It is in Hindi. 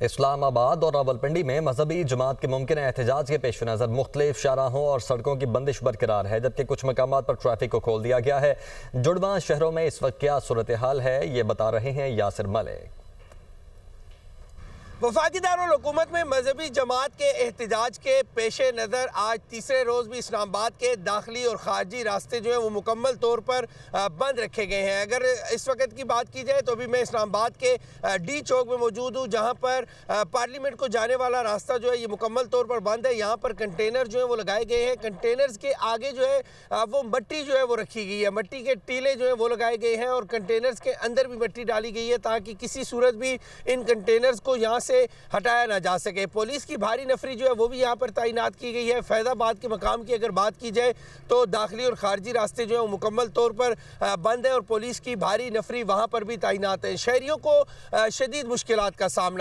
इस्लामाबाद और रावलपिंडी में मजहबी जमात के मुमकिन एहतजाज के पेश नज़र मुख्तलिफ शाहराहों और सड़कों की बंदिश बरकरार है, जबकि कुछ मकामात पर ट्रैफिक को खोल दिया गया है। जुड़वां शहरों में इस वक्त क्या सूरत हाल है, ये बता रहे हैं यासिर मलिक। वफाकी दारुल हुकूमत में मजहबी जमात के एहतजाज के पेश नज़र आज तीसरे रोज़ भी इस्लामाबाद के दाखिली और ख़ारजी रास्ते जो हैं वो मुकम्मल तौर पर बंद रखे गए हैं। अगर इस वक्त की बात की जाए तो अभी मैं इस्लामाबाद के डी चौक में मौजूद हूँ, जहाँ पर पार्लियामेंट को जाने वाला रास्ता जो है ये मुकम्मल तौर पर बंद है। यहाँ पर कंटेनर जो है वो लगाए गए हैं। कंटेनर्स के आगे जो है वो मट्टी जो है वो रखी गई है, मट्टी के टीले जो है वो लगाए गए हैं और कंटेनर्स के अंदर भी मट्टी डाली गई है ताकि किसी सूरत भी इन कंटेनर्स को यहाँ से हटाया ना जा सके। पुलिस की भारी नफरी जो है वो भी यहाँ पर तैनात की गई है। फैज़ाबाद के मकाम की अगर बात की जाए तो दाखिली और खारजी रास्ते जो है वो मुकम्मल तौर पर बंद है और पुलिस की भारी नफरी वहाँ पर भी तैनात है। शहरियों को शदीद मुश्किलात का सामना